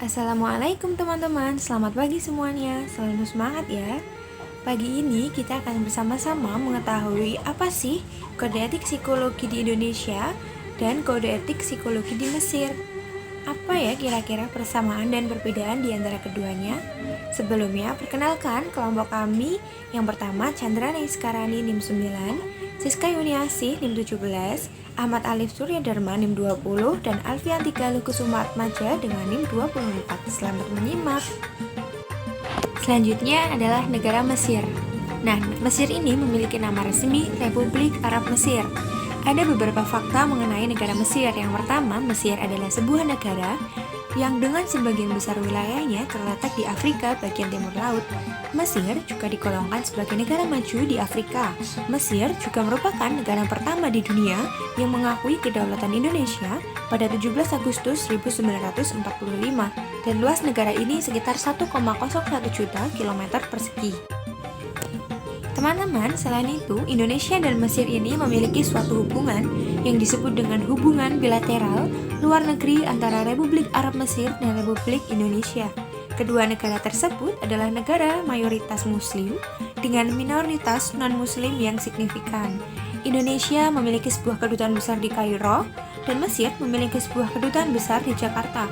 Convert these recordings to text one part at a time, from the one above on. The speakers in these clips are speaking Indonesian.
Assalamualaikum teman-teman, selamat pagi semuanya, selalu semangat ya. Pagi ini kita akan bersama-sama mengetahui apa sih kode etik psikologi di Indonesia dan kode etik psikologi di Mesir. Apa ya kira-kira persamaan dan perbedaan di antara keduanya? Sebelumnya, perkenalkan kelompok kami. Yang pertama, Chandra Naiskarani NIM 9, Siska Yuniasih NIM 17, Ahmad Alif Surya Dharma NIM 20, dan Alfiantika Lukusuma Atmaja dengan NIM 24. Selamat menyimak. Selanjutnya adalah negara Mesir. Nah, Mesir ini memiliki nama resmi Republik Arab Mesir. Ada beberapa fakta mengenai negara Mesir. Yang pertama, Mesir adalah sebuah negara yang dengan sebagian besar wilayahnya terletak di Afrika bagian timur laut. Mesir juga digolongkan sebagai negara maju di Afrika. Mesir juga merupakan negara pertama di dunia yang mengakui kedaulatan Indonesia pada 17 Agustus 1945 dan luas negara ini sekitar 1,01 juta kilometer persegi. Teman-teman, selain itu, Indonesia dan Mesir ini memiliki suatu hubungan yang disebut dengan hubungan bilateral luar negeri antara Republik Arab Mesir dan Republik Indonesia. Kedua negara tersebut adalah negara mayoritas Muslim dengan minoritas non-Muslim yang signifikan. Indonesia memiliki sebuah kedutaan besar di Kairo dan Mesir memiliki sebuah kedutaan besar di Jakarta.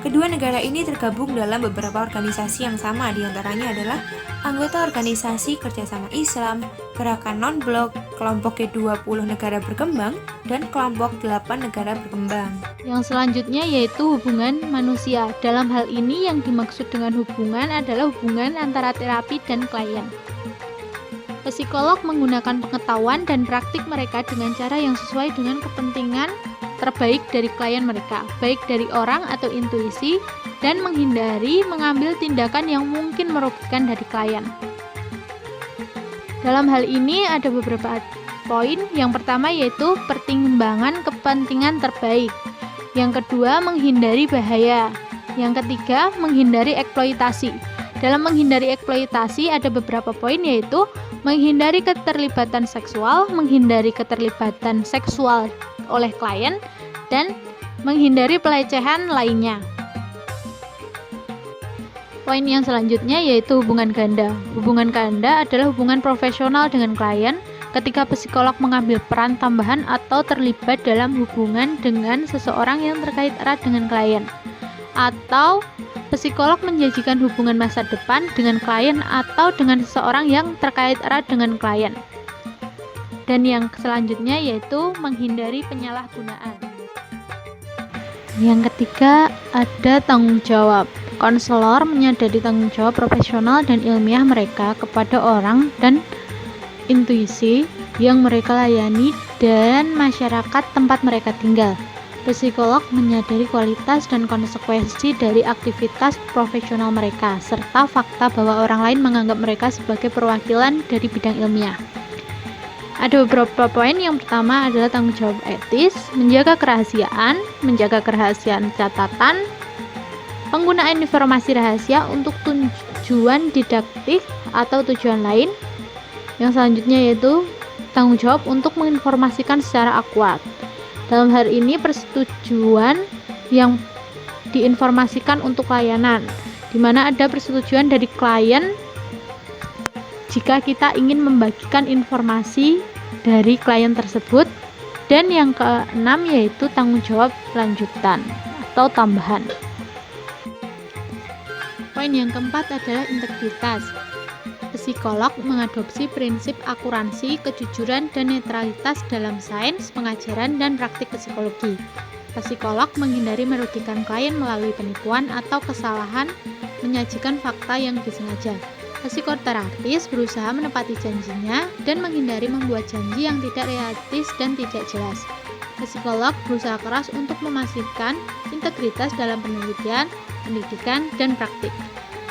Kedua negara ini tergabung dalam beberapa organisasi yang sama, diantaranya adalah anggota Organisasi Kerjasama Islam, Gerakan Non-Blok, Kelompok G20 Negara Berkembang, dan Kelompok 8 Negara Berkembang. Yang selanjutnya yaitu hubungan manusia. Dalam hal ini yang dimaksud dengan hubungan adalah hubungan antara terapi dan klien. Psikolog menggunakan pengetahuan dan praktik mereka dengan cara yang sesuai dengan kepentingan terbaik dari klien mereka, baik dari orang atau intuisi, dan menghindari mengambil tindakan yang mungkin merugikan dari klien. Dalam hal ini ada beberapa poin. Yang pertama yaitu pertimbangan kepentingan terbaik. Yang kedua, menghindari bahaya. Yang ketiga, menghindari eksploitasi. Dalam menghindari eksploitasi ada beberapa poin, yaitu menghindari keterlibatan seksual, menghindari keterlibatan seksual oleh klien, dan menghindari pelecehan lainnya. Poin yang selanjutnya yaitu hubungan ganda. Hubungan ganda adalah hubungan profesional dengan klien ketika psikolog mengambil peran tambahan atau terlibat dalam hubungan dengan seseorang yang terkait erat dengan klien, atau psikolog menjanjikan hubungan masa depan dengan klien atau dengan seseorang yang terkait erat dengan klien. Dan yang selanjutnya yaitu menghindari penyalahgunaan. Yang ketiga ada tanggung jawab. Konselor menyadari tanggung jawab profesional dan ilmiah mereka kepada orang dan intuisi yang mereka layani dan masyarakat tempat mereka tinggal. Psikolog menyadari kualitas dan konsekuensi dari aktivitas profesional mereka, serta fakta bahwa orang lain menganggap mereka sebagai perwakilan dari bidang ilmiah. Ada beberapa poin. Yang pertama adalah tanggung jawab etis, menjaga kerahasiaan catatan, penggunaan informasi rahasia untuk tujuan didaktik atau tujuan lain. Yang selanjutnya yaitu tanggung jawab untuk menginformasikan secara akurat. Dalam hal ini persetujuan yang diinformasikan untuk layanan, di mana ada persetujuan dari klien jika kita ingin membagikan informasi dari klien tersebut. Dan yang keenam yaitu tanggung jawab lanjutan atau tambahan. Poin yang keempat adalah integritas. Psikolog mengadopsi prinsip akuransi, kejujuran, dan netralitas dalam sains, pengajaran, dan praktik psikologi. Psikolog menghindari merugikan klien melalui penipuan atau kesalahan menyajikan fakta yang disengaja. Psikoterapis berusaha menepati janjinya dan menghindari membuat janji yang tidak realistis dan tidak jelas. Psikolog berusaha keras untuk memastikan integritas dalam penelitian, pendidikan, dan praktik.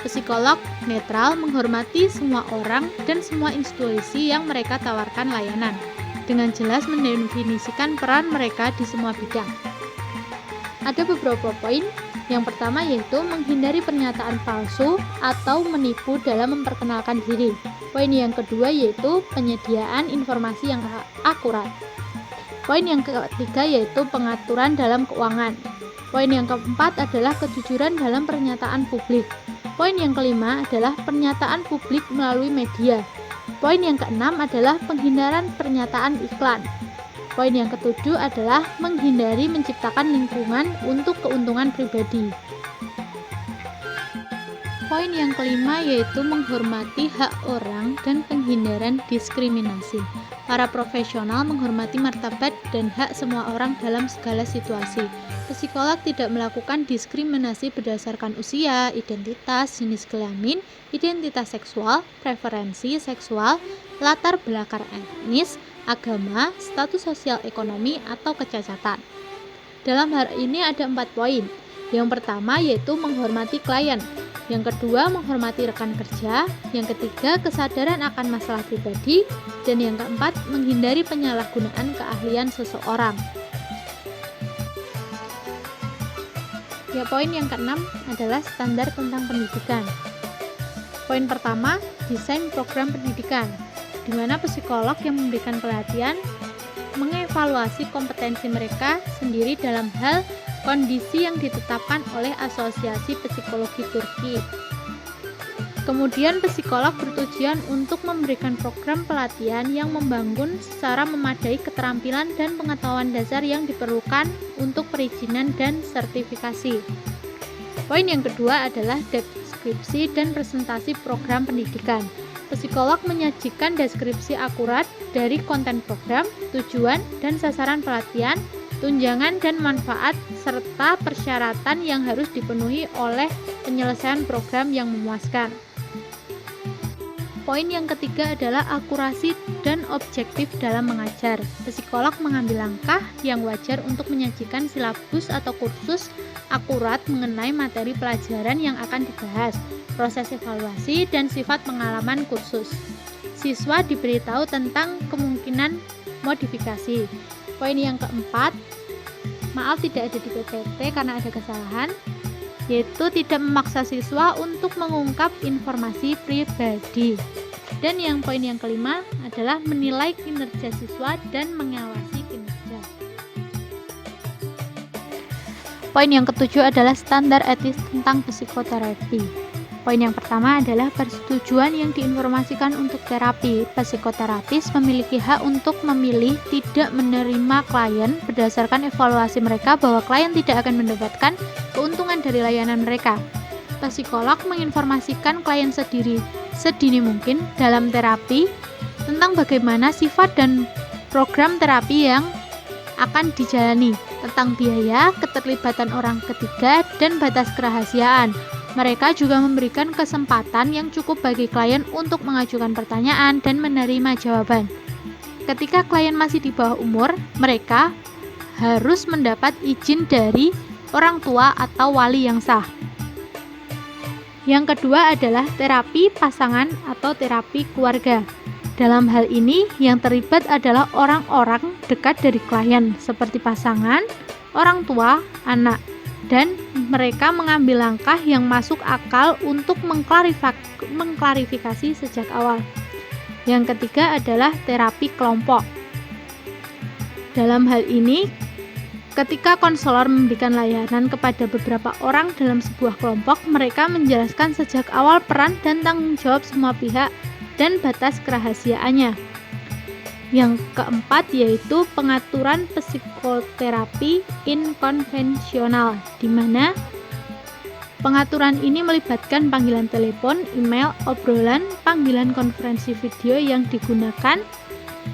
Psikolog netral menghormati semua orang dan semua institusi yang mereka tawarkan layanan, dengan jelas mendefinisikan peran mereka di semua bidang. Ada beberapa poin. Yang pertama yaitu menghindari pernyataan palsu atau menipu dalam memperkenalkan diri. Poin yang kedua yaitu penyediaan informasi yang akurat. Poin yang ketiga yaitu pengaturan dalam keuangan. Poin yang keempat adalah kejujuran dalam pernyataan publik. Poin yang kelima adalah pernyataan publik melalui media. Poin yang keenam adalah penghindaran pernyataan iklan. Poin yang ketujuh adalah menghindari menciptakan lingkungan untuk keuntungan pribadi. Poin yang kelima yaitu menghormati hak orang dan penghindaran diskriminasi. Para profesional menghormati martabat dan hak semua orang dalam segala situasi. Psikolog tidak melakukan diskriminasi berdasarkan usia, identitas, jenis kelamin, identitas seksual, preferensi seksual, latar belakang etnis, agama, status sosial ekonomi, atau kecacatan. Dalam hal ini ada 4 poin. Yang pertama yaitu menghormati klien. Yang kedua, menghormati rekan kerja. Yang ketiga, kesadaran akan masalah pribadi. Dan yang keempat, menghindari penyalahgunaan keahlian seseorang. Ya, poin yang keenam adalah standar tentang pendidikan. Poin pertama, desain program pendidikan, di mana psikolog yang memberikan pelatihan mengevaluasi kompetensi mereka sendiri dalam hal kondisi yang ditetapkan oleh Asosiasi Psikologi Turki. Kemudian psikolog bertujuan untuk memberikan program pelatihan yang membangun secara memadai keterampilan dan pengetahuan dasar yang diperlukan untuk perizinan dan sertifikasi. Poin yang kedua adalah deskripsi dan presentasi program pendidikan. Psikolog menyajikan deskripsi akurat dari konten program, tujuan dan sasaran pelatihan, tunjangan dan manfaat, serta persyaratan yang harus dipenuhi oleh penyelesaian program yang memuaskan. Poin yang ketiga adalah akurasi dan objektif dalam mengajar. Psikolog mengambil langkah yang wajar untuk menyajikan silabus atau kursus akurat mengenai materi pelajaran yang akan dibahas, proses evaluasi, dan sifat pengalaman kursus. Siswa diberitahu tentang kemungkinan modifikasi. Poin yang keempat, maaf tidak ada di PPT karena ada kesalahan, yaitu tidak memaksa siswa untuk mengungkap informasi pribadi. Dan yang poin yang kelima adalah menilai kinerja siswa dan mengawasi kinerja. Poin yang ketujuh adalah standar etis tentang psikoterapi. Poin yang pertama adalah persetujuan yang diinformasikan untuk terapi. Psikoterapis memiliki hak untuk memilih tidak menerima klien berdasarkan evaluasi mereka bahwa klien tidak akan mendapatkan keuntungan dari layanan mereka. Psikolog menginformasikan klien sedini mungkin dalam terapi tentang bagaimana sifat dan program terapi yang akan dijalani, tentang biaya, keterlibatan orang ketiga, dan batas kerahasiaan. Mereka juga memberikan kesempatan yang cukup bagi klien untuk mengajukan pertanyaan dan menerima jawaban. Ketika klien masih di bawah umur, mereka harus mendapat izin dari orang tua atau wali yang sah. Yang kedua adalah terapi pasangan atau terapi keluarga. Dalam hal ini, yang terlibat adalah orang-orang dekat dari klien, seperti pasangan, orang tua, anak, dan mereka mengambil langkah yang masuk akal untuk mengklarifikasi sejak awal. Yang ketiga adalah terapi kelompok. Dalam hal ini, ketika konselor memberikan layanan kepada beberapa orang dalam sebuah kelompok, mereka menjelaskan sejak awal peran dan tanggung jawab semua pihak dan batas kerahasiaannya. Yang keempat yaitu pengaturan psikoterapi inkonvensional, di mana pengaturan ini melibatkan panggilan telepon, email, obrolan, panggilan konferensi video yang digunakan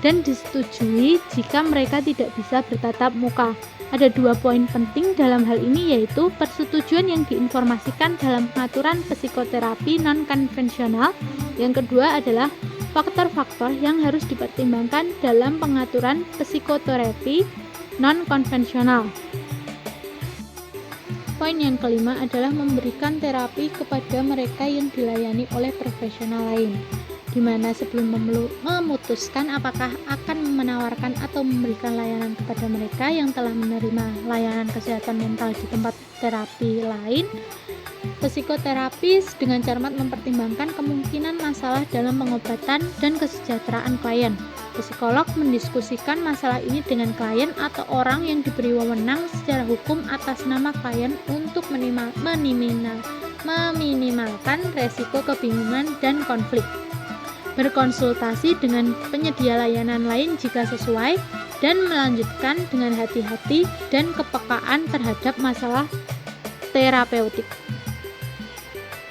dan disetujui jika mereka tidak bisa bertatap muka. Ada 2 poin penting dalam hal ini, yaitu persetujuan yang diinformasikan dalam pengaturan psikoterapi non-konvensional. Yang kedua adalah faktor-faktor yang harus dipertimbangkan dalam pengaturan psikoterapi non-konvensional. Poin yang kelima adalah memberikan terapi kepada mereka yang dilayani oleh profesional lain, di mana sebelum memutuskan apakah akan menawarkan atau memberikan layanan kepada mereka yang telah menerima layanan kesehatan mental di tempat terapi lain, Psikoterapis dengan cermat mempertimbangkan kemungkinan masalah dalam pengobatan dan kesejahteraan klien. Psikolog mendiskusikan masalah ini dengan klien atau orang yang diberi wewenang secara hukum atas nama klien untuk meminimalkan resiko kebingungan dan konflik. Berkonsultasi dengan penyedia layanan lain jika sesuai, dan melanjutkan dengan hati-hati dan kepekaan terhadap masalah terapeutik.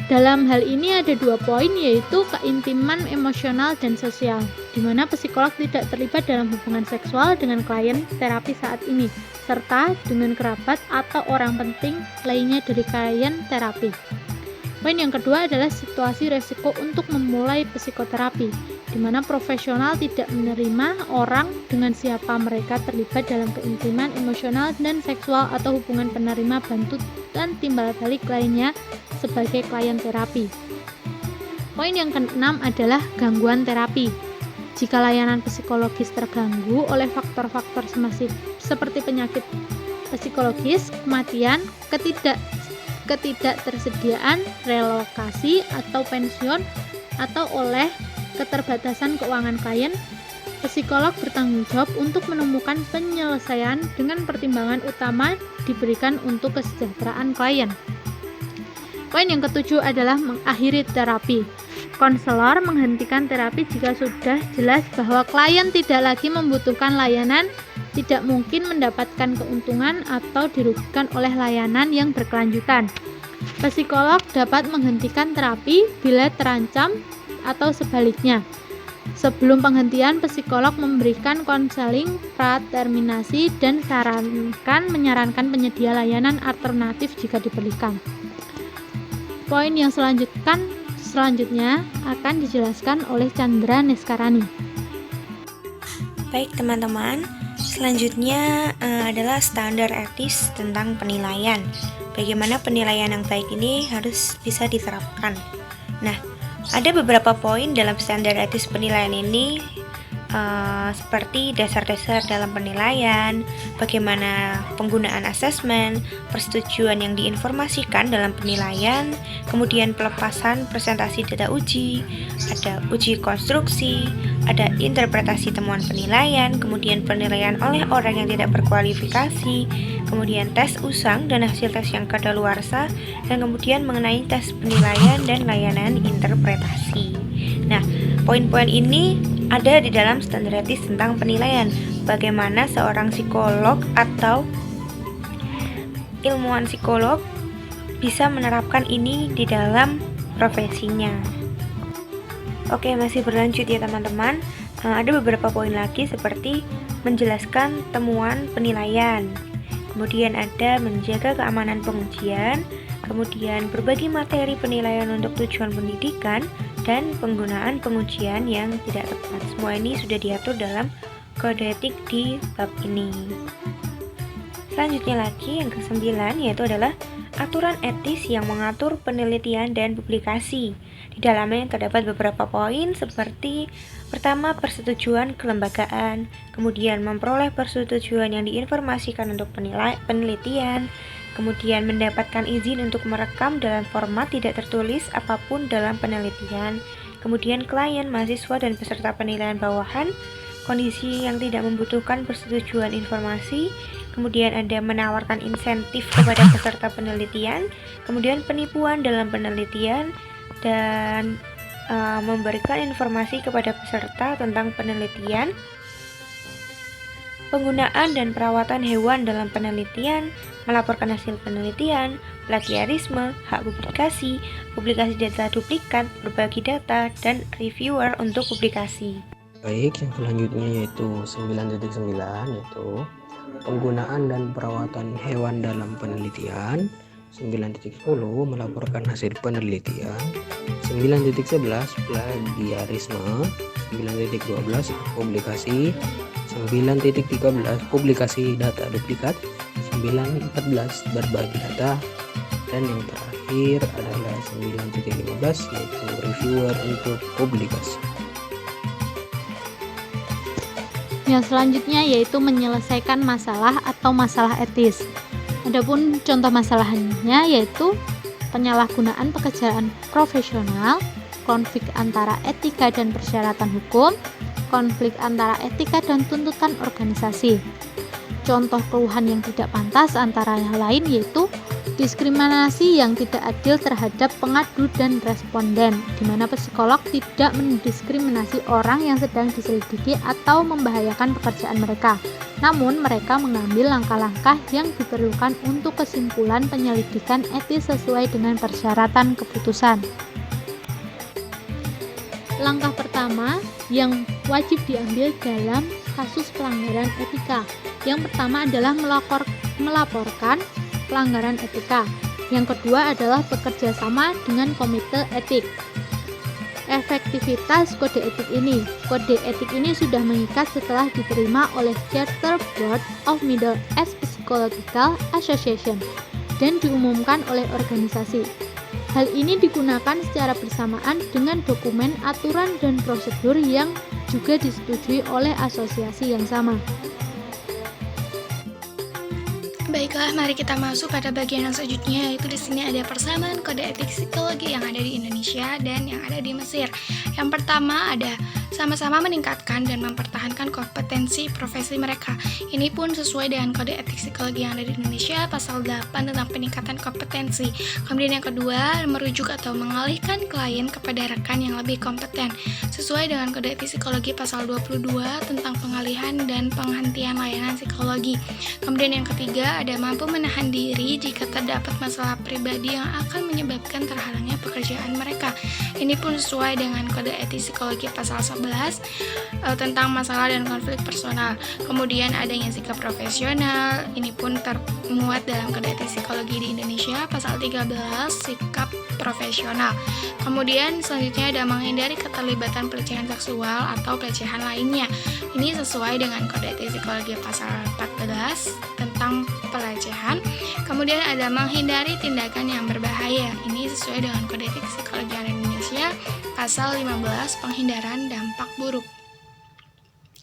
Dalam hal ini ada 2 poin, yaitu keintiman emosional dan sosial, di mana psikolog tidak terlibat dalam hubungan seksual dengan klien terapi saat ini, serta dengan kerabat atau orang penting lainnya dari klien terapi. Poin yang kedua adalah situasi resiko untuk memulai psikoterapi, di mana profesional tidak menerima orang dengan siapa mereka terlibat dalam keintiman emosional dan seksual atau hubungan penerima bantu dan timbal balik lainnya sebagai klien terapi. Poin yang keenam adalah gangguan terapi. Jika layanan psikologis terganggu oleh faktor-faktor seperti penyakit psikologis, kematian, ketidaktersediaan relokasi atau pensiun, atau oleh keterbatasan keuangan klien, psikolog bertanggung jawab untuk menemukan penyelesaian dengan pertimbangan utama diberikan untuk kesejahteraan klien. Poin yang ketujuh adalah mengakhiri terapi. Konselor menghentikan terapi jika sudah jelas bahwa klien tidak lagi membutuhkan layanan, tidak mungkin mendapatkan keuntungan atau dirugikan oleh layanan yang berkelanjutan. Psikolog dapat menghentikan terapi bila terancam atau sebaliknya. Sebelum penghentian, psikolog memberikan konseling pra-terminasi dan menyarankan penyedia layanan alternatif jika diperlukan. Poin yang selanjutnya akan dijelaskan oleh Chandra Neskarani. Baik teman-teman, selanjutnya adalah standar etis tentang penilaian. Bagaimana penilaian yang baik ini harus bisa diterapkan. Nah, ada beberapa poin dalam standar etis penilaian ini, seperti dasar-dasar dalam penilaian, bagaimana penggunaan asesmen, persetujuan yang diinformasikan dalam penilaian, kemudian pelepasan presentasi data uji, ada uji konstruksi, ada interpretasi temuan penilaian, kemudian penilaian oleh orang yang tidak berkualifikasi, kemudian tes usang dan hasil tes yang kadaluarsa, dan kemudian mengenai tes penilaian dan layanan interpretasi. Nah, poin-poin ini ada di dalam standar etis tentang penilaian. Bagaimana seorang psikolog atau ilmuwan psikolog bisa menerapkan ini di dalam profesinya. Oke, masih berlanjut ya teman-teman. Ada beberapa poin lagi seperti menjelaskan temuan penilaian, kemudian ada menjaga keamanan pengujian, kemudian berbagi materi penilaian untuk tujuan pendidikan, dan penggunaan pengujian yang tidak tepat. Semua ini sudah diatur dalam kode etik di bab ini. Selanjutnya lagi yang ke-9, yaitu adalah aturan etis yang mengatur penelitian dan publikasi. Di dalamnya terdapat beberapa poin seperti pertama, persetujuan kelembagaan, kemudian memperoleh persetujuan yang diinformasikan untuk penelitian, kemudian mendapatkan izin untuk merekam dalam format tidak tertulis apapun dalam penelitian, kemudian klien, mahasiswa, dan peserta penilaian bawahan, kondisi yang tidak membutuhkan persetujuan informasi, kemudian ada menawarkan insentif kepada peserta penelitian, kemudian penipuan dalam penelitian, dan memberikan informasi kepada peserta tentang penelitian, penggunaan dan perawatan hewan dalam penelitian, melaporkan hasil penelitian, plagiarisme, hak publikasi, publikasi data duplikat, berbagi data, dan reviewer untuk publikasi. Baik, yang selanjutnya yaitu 9.9, yaitu penggunaan dan perawatan hewan dalam penelitian. 9.10 melaporkan hasil penelitian. 9.11 plagiarisme. 9.12 publikasi. 9.13 publikasi data duplikat. 9.14 berbagi data. Dan yang terakhir adalah 9.15 yaitu reviewer untuk publikasi. Yang selanjutnya yaitu menyelesaikan masalah atau masalah etis. Adapun contoh masalahnya yaitu penyalahgunaan pekerjaan profesional, konflik antara etika dan persyaratan hukum, konflik antara etika dan tuntutan organisasi. Contoh keluhan yang tidak pantas antara yang lain yaitu diskriminasi yang tidak adil terhadap pengadu dan responden, di mana psikolog tidak mendiskriminasi orang yang sedang diselidiki atau membahayakan pekerjaan mereka. Namun, mereka mengambil langkah-langkah yang diperlukan untuk kesimpulan penyelidikan etis sesuai dengan persyaratan keputusan. Langkah pertama yang wajib diambil dalam kasus pelanggaran etika. Yang pertama adalah melaporkan pelanggaran etika. Yang kedua adalah bekerja sama dengan komite etik. Efektivitas kode etik ini. Kode etik ini sudah mengikat setelah diterima oleh Charter Board of Middle East Psychological Association dan diumumkan oleh organisasi. Hal ini digunakan secara bersamaan dengan dokumen aturan dan prosedur yang juga disetujui oleh asosiasi yang sama. Baiklah, mari kita masuk pada bagian yang selanjutnya, yaitu di sini ada persamaan kode etik psikologi yang ada di Indonesia dan yang ada di Mesir. Yang pertama ada sama-sama meningkatkan dan mempertahankan kompetensi profesi mereka. Ini pun sesuai dengan kode etik psikologi yang ada di Indonesia pasal 8 tentang peningkatan kompetensi. Kemudian yang kedua, merujuk atau mengalihkan klien kepada rekan yang lebih kompeten sesuai dengan kode etik psikologi pasal 22 tentang pengalihan dan penghentian layanan psikologi. Kemudian yang ketiga, ada mampu menahan diri jika terdapat masalah pribadi yang akan menyebabkan terhalangnya pekerjaan mereka. Ini pun sesuai dengan kode etik psikologi pasal 11 tentang masalah dan konflik personal. Kemudian adanya sikap profesional, ini pun termuat dalam kode etik psikologi di Indonesia pasal 13 sikap profesional. Kemudian selanjutnya ada menghindari keterlibatan pelecehan seksual atau pelecehan lainnya. Ini sesuai dengan kode etik psikologi pasal 14 tentang pelecehan. Kemudian ada menghindari tindakan yang berbahaya. Ini sesuai dengan kode etik psikologi Indonesia pasal 15 penghindaran dampak buruk.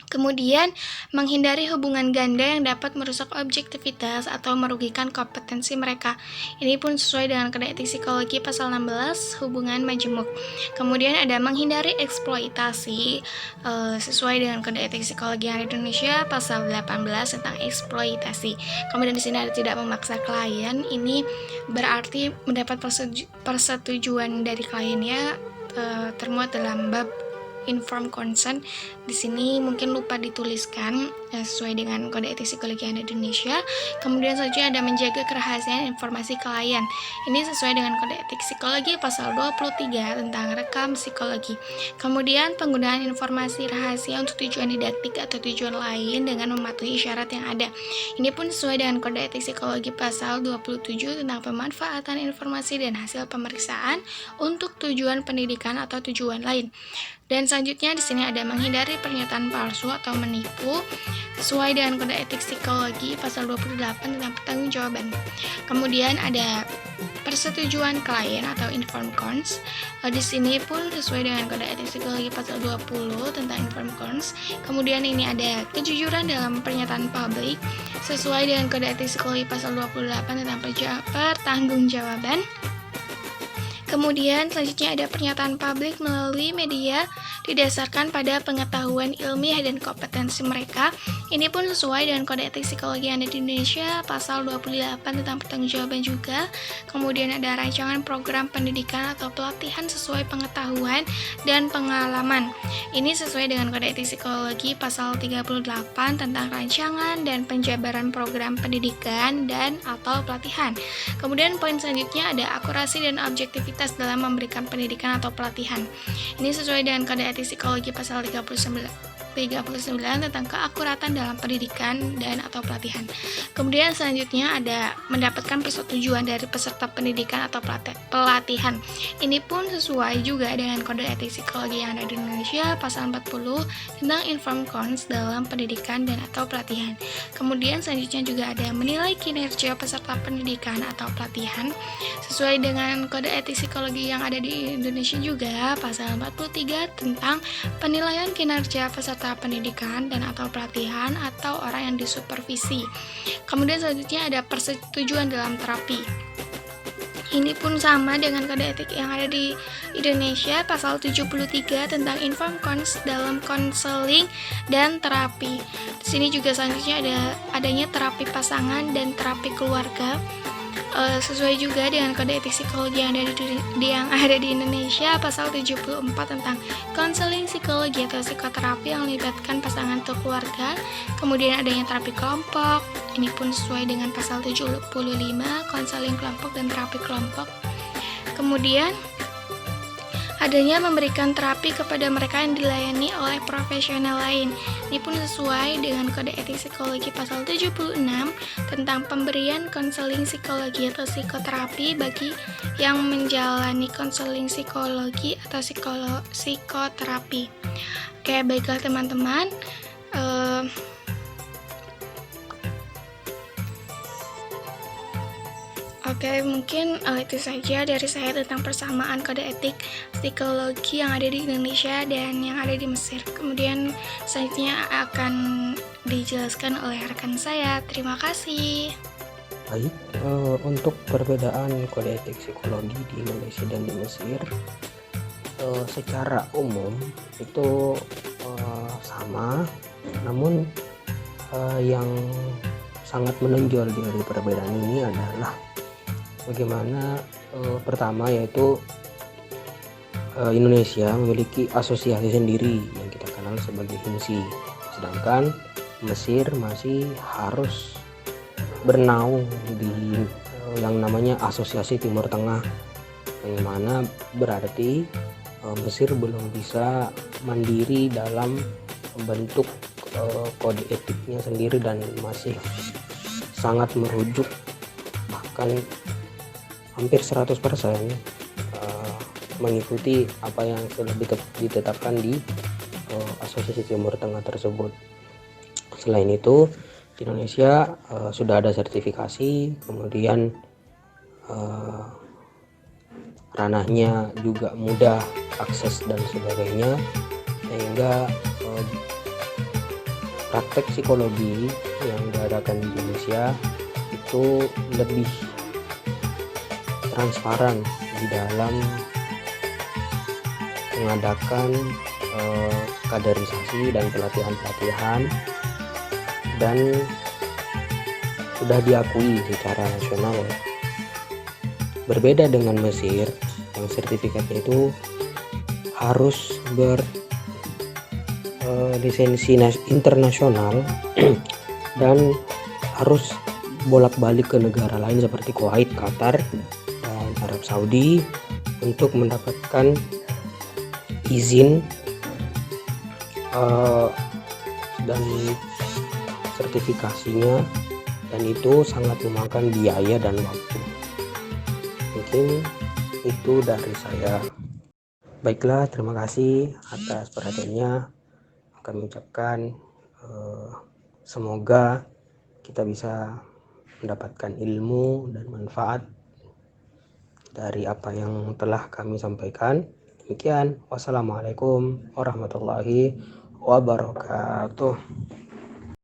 Kemudian, menghindari hubungan ganda yang dapat merusak objektivitas atau merugikan kompetensi mereka. Ini pun sesuai dengan kode etik psikologi pasal 16 hubungan majemuk. Kemudian ada menghindari eksploitasi sesuai dengan kode etik psikologi yang ada di Indonesia pasal 18 tentang eksploitasi. Kemudian di sini ada tidak memaksa klien. Ini berarti mendapat persetujuan dari kliennya termuat dalam bab informed consent. Di sini mungkin lupa dituliskan sesuai dengan kode etik psikologi yang ada di Indonesia. Kemudian selanjutnya ada menjaga kerahasiaan informasi klien. Ini sesuai dengan kode etik psikologi pasal 23 tentang rekam psikologi. Kemudian penggunaan informasi rahasia untuk tujuan didaktik atau tujuan lain dengan mematuhi syarat yang ada. Ini pun sesuai dengan kode etik psikologi pasal 27 tentang pemanfaatan informasi dan hasil pemeriksaan untuk tujuan pendidikan atau tujuan lain. Dan selanjutnya di sini ada menghindari pernyataan palsu atau menipu sesuai dengan kode etik psikologi pasal 28 tentang pertanggungjawaban. Kemudian ada persetujuan klien atau informed cons. Di sini pun sesuai dengan kode etik psikologi pasal 20 tentang informed cons. Kemudian ini ada kejujuran dalam pernyataan publik sesuai dengan kode etik psikologi pasal 28 tentang pertanggungjawaban. Kemudian selanjutnya ada pernyataan publik melalui media didasarkan pada pengetahuan ilmiah dan kompetensi mereka. Ini pun sesuai dengan kode etik psikologi yang ada di Indonesia pasal 28 tentang pertanggungjawaban juga. Kemudian ada rancangan program pendidikan atau pelatihan sesuai pengetahuan dan pengalaman. Ini sesuai dengan kode etik psikologi pasal 38 tentang rancangan dan penjabaran program pendidikan dan atau pelatihan. Kemudian poin selanjutnya ada akurasi dan objektivitas dalam memberikan pendidikan atau pelatihan. Ini sesuai dengan kode etik psikologi pasal 39 tentang keakuratan dalam pendidikan dan atau pelatihan. Kemudian selanjutnya ada mendapatkan persetujuan dari peserta pendidikan atau pelatihan. Ini pun sesuai juga dengan kode etik psikologi yang ada di Indonesia pasal 40 tentang informed cons dalam pendidikan dan atau pelatihan. Kemudian selanjutnya juga ada menilai kinerja peserta pendidikan atau pelatihan sesuai dengan kode etik psikologi yang ada di Indonesia juga pasal 43 tentang penilaian kinerja peserta pendidikan dan atau pelatihan atau orang yang disupervisi. Kemudian selanjutnya ada persetujuan dalam terapi. Ini pun sama dengan kode etik yang ada di Indonesia, pasal 73 tentang informed cons dalam konseling dan terapi. Di sini juga selanjutnya adanya terapi pasangan dan terapi keluarga. Sesuai juga dengan kode etik psikologi yang ada di Indonesia, pasal 74 tentang konseling psikologi atau psikoterapi yang melibatkan pasangan atau keluarga. Kemudian adanya terapi kelompok, ini pun sesuai dengan pasal 75 konseling kelompok dan terapi kelompok. Kemudian adanya memberikan terapi kepada mereka yang dilayani oleh profesional lain. Ini pun sesuai dengan kode etik psikologi pasal 76 tentang pemberian konseling psikologi atau psikoterapi bagi yang menjalani konseling psikologi atau psikoterapi. Oke, baiklah teman-teman. Oke, mungkin itu saja dari saya tentang persamaan kode etik psikologi yang ada di Indonesia dan yang ada di Mesir. Kemudian selanjutnya akan dijelaskan oleh rekan saya. Terima kasih. Baik, untuk perbedaan kode etik psikologi di Indonesia dan di Mesir, secara umum itu sama, namun yang sangat menonjol dari perbedaan ini adalah bagaimana pertama yaitu Indonesia memiliki asosiasi sendiri yang kita kenal sebagai HIMSI, sedangkan Mesir masih harus bernaung di yang namanya Asosiasi Timur Tengah, yang mana berarti Mesir belum bisa mandiri dalam membentuk kode etiknya sendiri dan masih sangat merujuk, bahkan hampir 100% mengikuti apa yang sudah ditetapkan di Asosiasi Timur Tengah tersebut. Selain itu, di Indonesia sudah ada sertifikasi, kemudian ranahnya juga mudah akses dan sebagainya, sehingga praktek psikologi yang diadakan di Indonesia itu lebih transparan di dalam mengadakan kaderisasi dan pelatihan-pelatihan, dan sudah diakui secara nasional. Berbeda dengan Mesir yang sertifikatnya itu harus berlisensi internasional dan harus bolak-balik ke negara lain seperti Kuwait, Qatar, dan Arab Saudi untuk mendapatkan izin dan sertifikasinya, dan itu sangat memakan biaya dan waktu. Mungkin itu dari saya. Baiklah, terima kasih atas perhatiannya. Kami ucapkan semoga kita bisa mendapatkan ilmu dan manfaat dari apa yang telah kami sampaikan. Demikian, wassalamualaikum warahmatullahi wabarakatuh.